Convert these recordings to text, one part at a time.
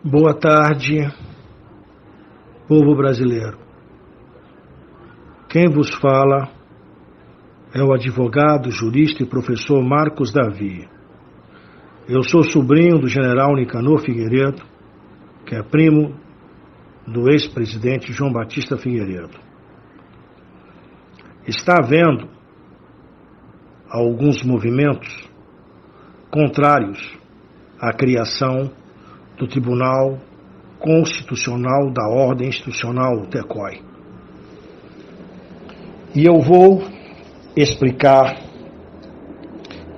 Boa tarde, povo brasileiro. Quem vos fala é o advogado, jurista e professor Marcos Davi. Eu sou sobrinho do general Nicanor Figueiredo, que é primo do ex-presidente João Batista Figueiredo. Está havendo alguns movimentos contrários à criação do Tribunal Constitucional da Ordem Institucional TECOI. E eu vou explicar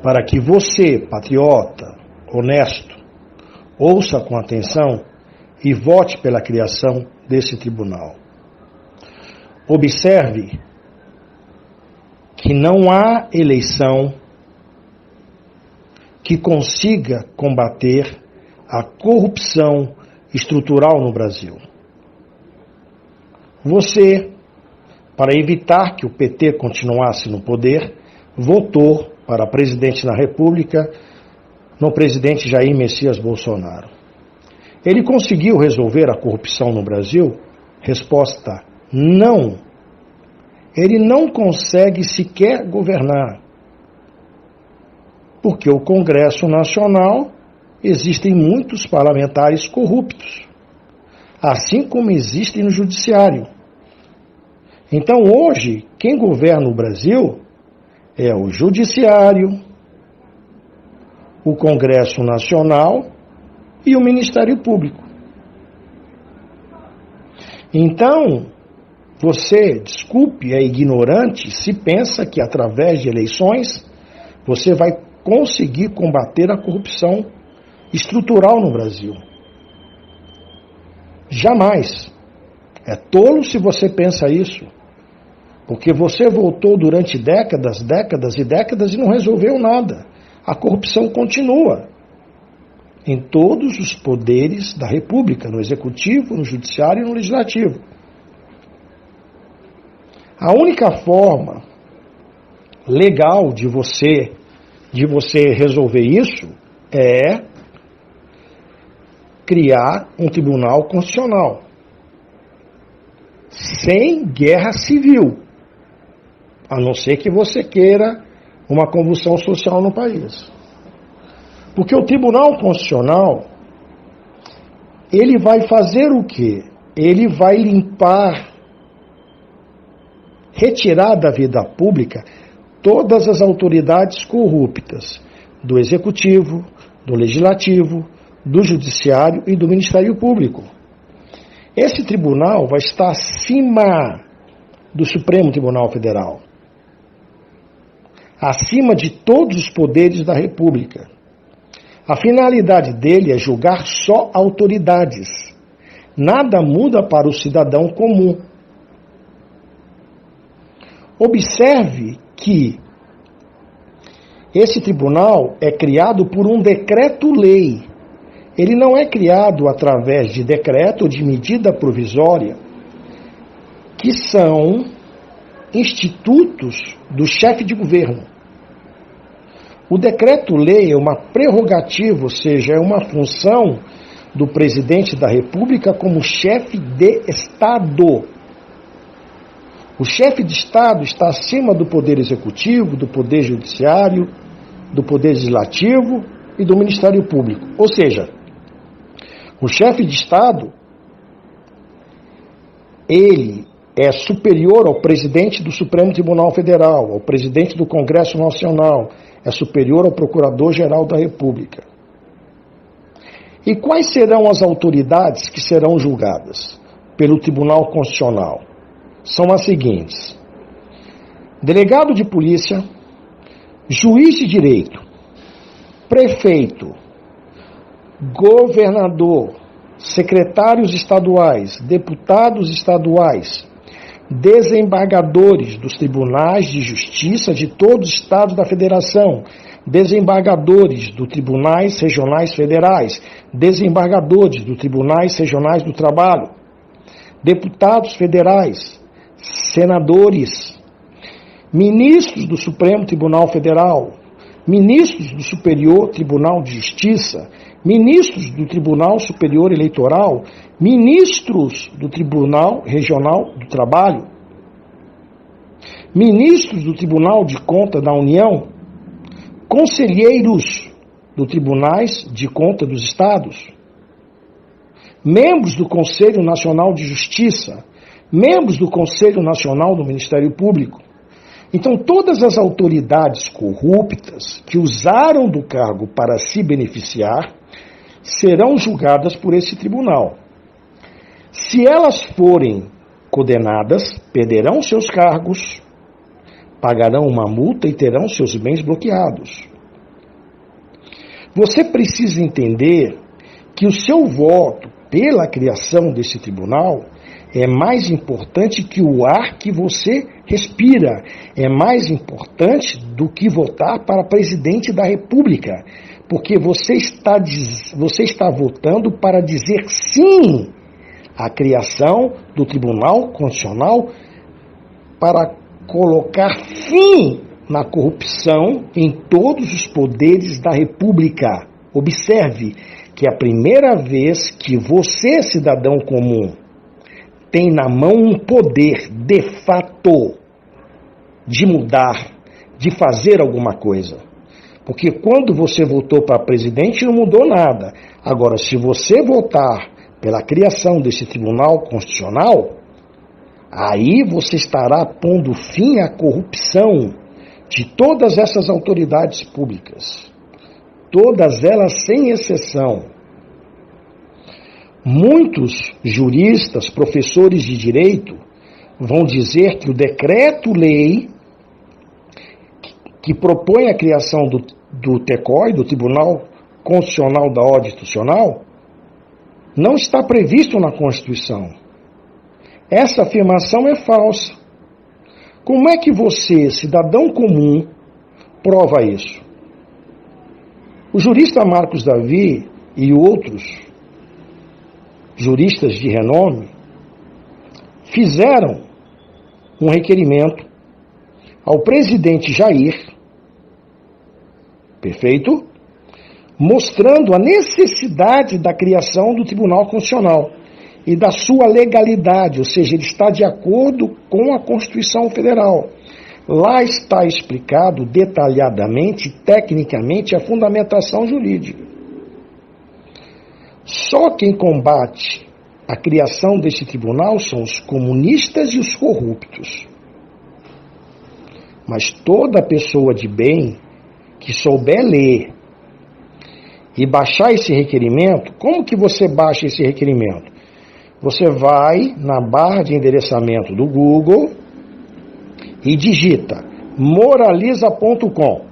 para que você, patriota, honesto, ouça com atenção e vote pela criação desse tribunal. Observe que não há eleição que consiga combater a corrupção estrutural no Brasil. Você, para evitar que o PT continuasse no poder, votou para presidente da República no presidente Jair Messias Bolsonaro. Ele conseguiu resolver a corrupção no Brasil? Resposta: não. Ele não consegue sequer governar, porque o Congresso Nacional existem muitos parlamentares corruptos, assim como existem no Judiciário. Então hoje, quem governa o Brasil é o Judiciário, o Congresso Nacional e o Ministério Público. Então, você, desculpe, é ignorante se pensa que através de eleições você vai conseguir combater a corrupção estrutural no Brasil. Jamais. É tolo se você pensa isso, porque você votou durante décadas e não resolveu nada. A corrupção continua em todos os poderes da República, no Executivo, no Judiciário e no Legislativo. A única forma legal de você resolver isso é criar um tribunal constitucional, sem guerra civil, a não ser que você queira uma convulsão social no país. Porque o Tribunal Constitucional, ele vai fazer o quê? Ele vai limpar, retirar da vida pública todas as autoridades corruptas do Executivo, do Legislativo, do Judiciário e do Ministério Público. Esse tribunal vai estar acima do Supremo Tribunal Federal, acima de todos os poderes da República. A finalidade dele é julgar só autoridades. Nada muda para o cidadão comum. Observe que esse tribunal é criado por um decreto-lei. Ele não é criado através de decreto ou de medida provisória, que são institutos do chefe de governo. O decreto-lei é uma prerrogativa, ou seja, é uma função do presidente da República como chefe de Estado. O chefe de Estado está acima do Poder Executivo, do Poder Judiciário, do Poder Legislativo e do Ministério Público. Ou seja, o chefe de Estado, ele é superior ao presidente do Supremo Tribunal Federal, ao presidente do Congresso Nacional, é superior ao Procurador-Geral da República. E quais serão as autoridades que serão julgadas pelo Tribunal Constitucional? São as seguintes: delegado de polícia, juiz de direito, prefeito, governador, secretários estaduais, deputados estaduais, desembargadores dos tribunais de justiça de todos os estados da federação, desembargadores dos tribunais regionais federais, desembargadores dos tribunais regionais do trabalho, deputados federais, senadores, ministros do Supremo Tribunal Federal, ministros do Superior Tribunal de Justiça, ministros do Tribunal Superior Eleitoral, ministros do Tribunal Regional do Trabalho, ministros do Tribunal de Contas da União, conselheiros do Tribunais de Contas dos Estados, membros do Conselho Nacional de Justiça, membros do Conselho Nacional do Ministério Público. Então, todas as autoridades corruptas que usaram do cargo para se beneficiar serão julgadas por esse tribunal. Se elas forem condenadas, perderão seus cargos, pagarão uma multa e terão seus bens bloqueados. Você precisa entender que o seu voto pela criação desse tribunal é mais importante que o ar que você respira, é mais importante do que votar para presidente da República, porque você está votando para dizer sim à criação do Tribunal Constitucional para colocar fim na corrupção em todos os poderes da República. Observe que é a primeira vez que você, cidadão comum, tem na mão um poder, de fato, de mudar, de fazer alguma coisa. Porque quando você votou para presidente, não mudou nada. Agora, se você votar pela criação desse Tribunal Constitucional, aí você estará pondo fim à corrupção de todas essas autoridades públicas. Todas elas sem exceção. Muitos juristas, professores de direito, vão dizer que o decreto-lei que propõe a criação do TCOI, do Tribunal Constitucional da Ordem Institucional, não está previsto na Constituição. Essa afirmação é falsa. Como é que você, cidadão comum, prova isso? O jurista Marcos Davi e outros juristas de renome fizeram um requerimento ao presidente Jair, perfeito, mostrando a necessidade da criação do Tribunal Constitucional e da sua legalidade, ou seja, ele está de acordo com a Constituição Federal. Lá está explicado detalhadamente, tecnicamente, a fundamentação jurídica. Só quem combate a criação desse tribunal são os comunistas e os corruptos. Mas toda pessoa de bem que souber ler e baixar esse requerimento, como que você baixa esse requerimento? Você vai na barra de endereçamento do Google e digita moraliza.com.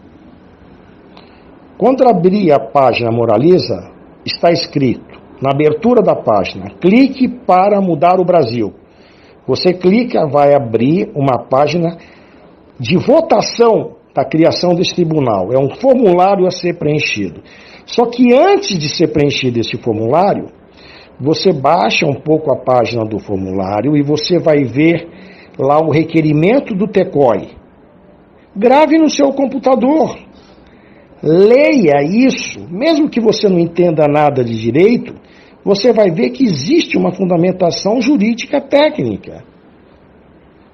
Quando abrir a página Moraliza, está escrito, na abertura da página, clique para mudar o Brasil. Você clica, vai abrir uma página de votação da criação desse tribunal. É um formulário a ser preenchido. Só que antes de ser preenchido esse formulário, você baixa um pouco a página do formulário e você vai ver lá o requerimento do TCOI. Grave no seu computador. Leia isso, mesmo que você não entenda nada de direito, você vai ver que existe uma fundamentação jurídica técnica.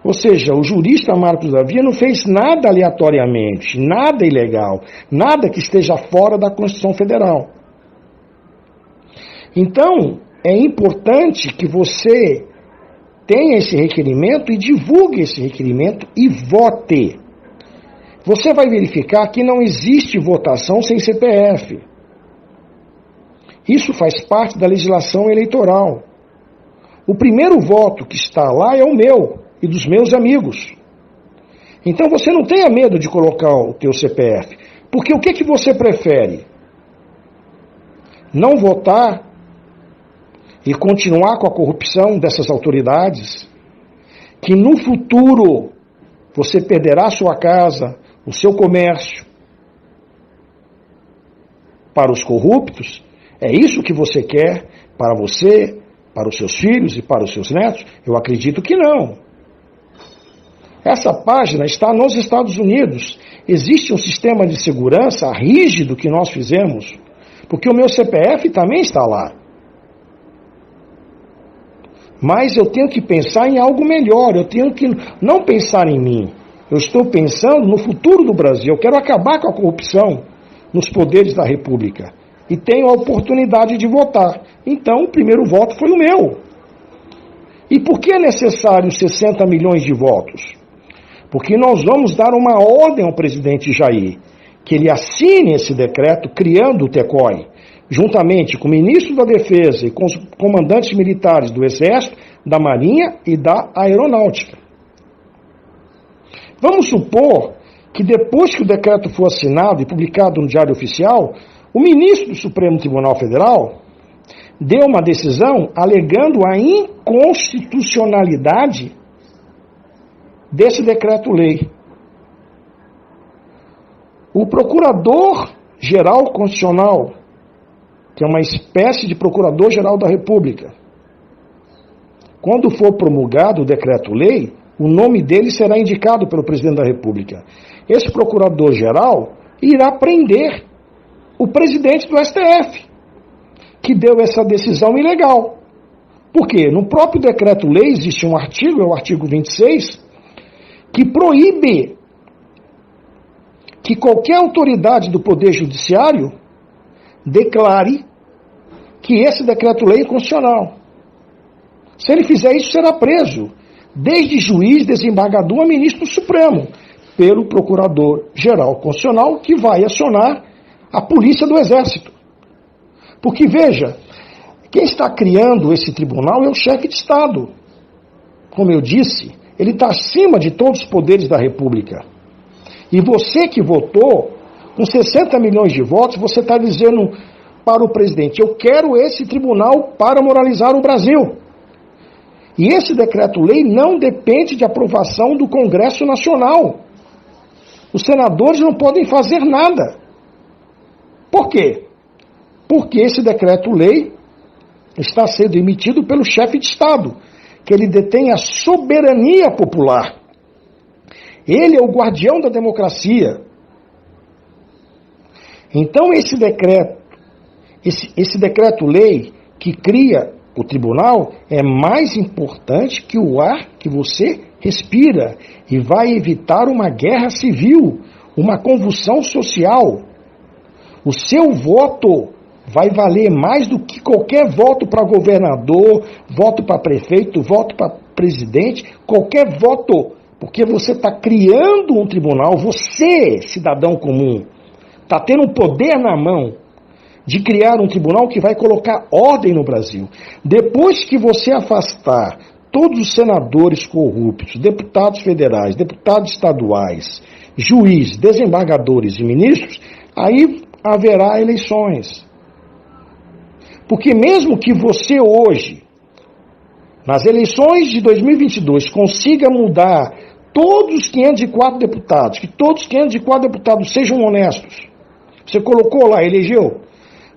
Ou seja, o jurista Marcos Davi não fez nada aleatoriamente, nada ilegal, nada que esteja fora da Constituição Federal. Então, é importante que você tenha esse requerimento e divulgue esse requerimento e vote. Você vai verificar que não existe votação sem CPF. Isso faz parte da legislação eleitoral. O primeiro voto que está lá é o meu e dos meus amigos. Então você não tenha medo de colocar o teu CPF. Porque o que você prefere? Não votar e continuar com a corrupção dessas autoridades? Que no futuro você perderá sua casa, o seu comércio para os corruptos? É isso que você quer para você, para os seus filhos e para os seus netos? Eu acredito que não. Essa página está nos Estados Unidos. Existe um sistema de segurança rígido que nós fizemos porque o meu CPF também está lá. Mas eu tenho que pensar em algo melhor, eu tenho que não pensar em mim. Eu estou pensando no futuro do Brasil, eu quero acabar com a corrupção nos poderes da República. E tenho a oportunidade de votar. Então, o primeiro voto foi o meu. E por que é necessário 60 milhões de votos? Porque nós vamos dar uma ordem ao presidente Jair, que ele assine esse decreto criando o TECOI, juntamente com o ministro da Defesa e com os comandantes militares do Exército, da Marinha e da Aeronáutica. Vamos supor que depois que o decreto for assinado e publicado no Diário Oficial, o ministro do Supremo Tribunal Federal deu uma decisão alegando a inconstitucionalidade desse decreto-lei. O Procurador-Geral Constitucional, que é uma espécie de Procurador-Geral da República, quando for promulgado o decreto-lei, o nome dele será indicado pelo Presidente da República. Esse Procurador-Geral irá prender o presidente do STF, que deu essa decisão ilegal. Por quê? No próprio decreto-lei existe um artigo, é o artigo 26, que proíbe que qualquer autoridade do Poder Judiciário declare que esse decreto-lei é inconstitucional. Se ele fizer isso, será preso, desde juiz, desembargador a ministro do Supremo, pelo Procurador-Geral Constitucional, que vai acionar a Polícia do Exército. Porque, veja, quem está criando esse tribunal é o chefe de Estado. Como eu disse, ele está acima de todos os poderes da República. E você que votou, com 60 milhões de votos, você está dizendo para o presidente: eu quero esse tribunal para moralizar o Brasil. E esse decreto-lei não depende de aprovação do Congresso Nacional. Os senadores não podem fazer nada. Por quê? Porque esse decreto-lei está sendo emitido pelo chefe de Estado, que ele detém a soberania popular. Ele é o guardião da democracia. Então esse decreto-lei que cria o tribunal é mais importante que o ar que você respira e vai evitar uma guerra civil, uma convulsão social. O seu voto vai valer mais do que qualquer voto para governador, voto para prefeito, voto para presidente, qualquer voto, porque você está criando um tribunal, você, cidadão comum, está tendo um poder na mão de criar um tribunal que vai colocar ordem no Brasil. Depois que você afastar todos os senadores corruptos, deputados federais, deputados estaduais, juízes, desembargadores e ministros, aí haverá eleições. Porque mesmo que você hoje, nas eleições de 2022, consiga mudar todos os 504 deputados, que todos os 504 deputados sejam honestos, você colocou lá, elegeu,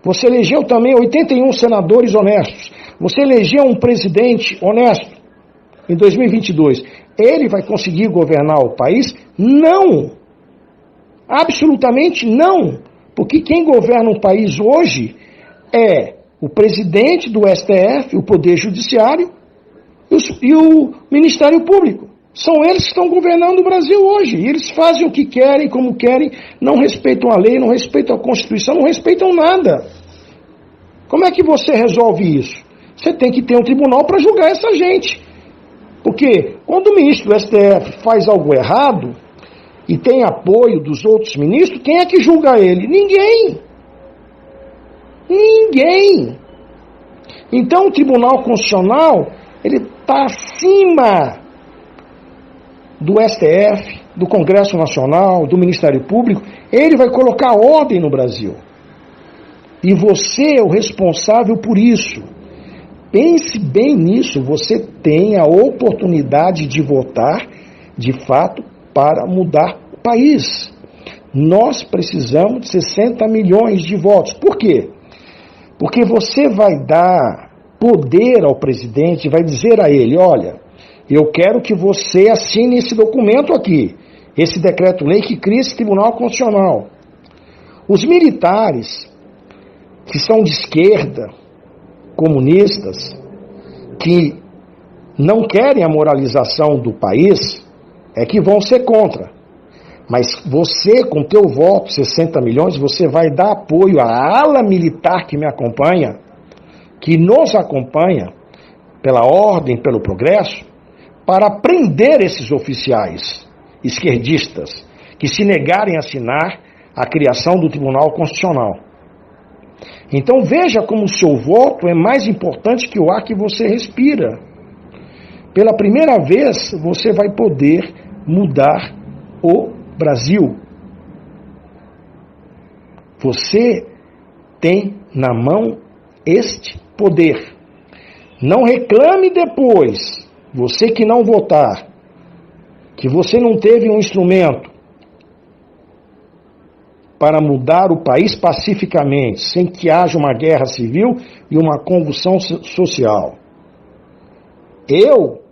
você elegeu também 81 senadores honestos, você elegeu um presidente honesto em 2022, ele vai conseguir governar o país? Não! Absolutamente não! Porque quem governa um país hoje é o presidente do STF, o Poder Judiciário e o Ministério Público. São eles que estão governando o Brasil hoje. E eles fazem o que querem, como querem, não respeitam a lei, não respeitam a Constituição, não respeitam nada. Como é que você resolve isso? Você tem que ter um tribunal para julgar essa gente. Porque quando o ministro do STF faz algo errado e tem apoio dos outros ministros, quem é que julga ele? Ninguém. Ninguém. Então o Tribunal Constitucional, ele está acima do STF, do Congresso Nacional, do Ministério Público. Ele vai colocar ordem no Brasil. E você é o responsável por isso. Pense bem nisso, você tem a oportunidade de votar, de fato, para mudar o país. Nós precisamos de 60 milhões de votos. Por quê? Porque você vai dar poder ao presidente, vai dizer a ele: olha, eu quero que você assine esse documento aqui, esse decreto-lei que cria esse Tribunal Constitucional. Os militares que são de esquerda, comunistas, que não querem a moralização do país, é que vão ser contra. Mas você, com teu voto, 60 milhões, você vai dar apoio à ala militar que me acompanha, que nos acompanha, pela ordem, pelo progresso, para prender esses oficiais esquerdistas que se negarem a assinar a criação do Tribunal Constitucional. Então veja como o seu voto é mais importante que o ar que você respira. Pela primeira vez você vai poder mudar o Brasil. Você tem na mão este poder. Não reclame depois, você que não votar, que você não teve um instrumento para mudar o país pacificamente, sem que haja uma guerra civil e uma convulsão social. Eu,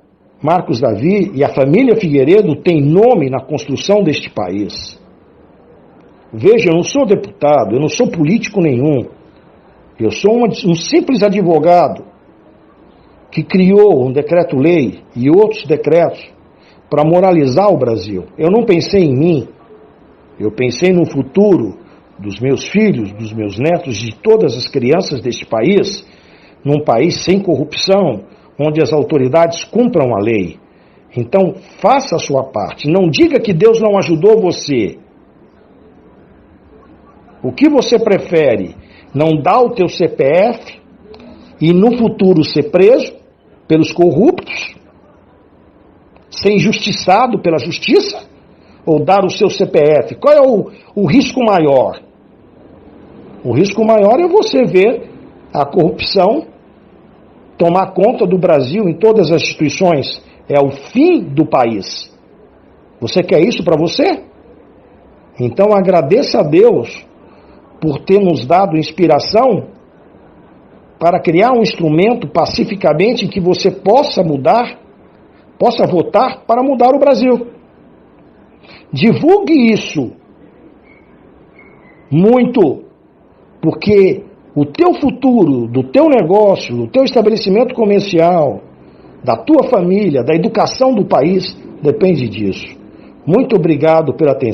Marcos Davi e a família Figueiredo tem nome na construção deste país. Veja, eu não sou deputado, eu não sou político nenhum. Eu sou um simples advogado que criou um decreto-lei e outros decretos para moralizar o Brasil. Eu não pensei em mim. Eu pensei no futuro dos meus filhos, dos meus netos, de todas as crianças deste país, num país sem corrupção, onde as autoridades cumpram a lei. Então, faça a sua parte. Não diga que Deus não ajudou você. O que você prefere? Não dar o teu CPF e no futuro ser preso pelos corruptos? Ser injustiçado pela justiça? Ou dar o seu CPF? Qual é o risco maior? O risco maior é você ver a corrupção tomar conta do Brasil em todas as instituições. É o fim do país. Você quer isso para você? Então agradeça a Deus por ter nos dado inspiração para criar um instrumento pacificamente em que você possa mudar, possa votar para mudar o Brasil. Divulgue isso muito, porque o teu futuro, do teu negócio, do teu estabelecimento comercial, da tua família, da educação do país, depende disso. Muito obrigado pela atenção.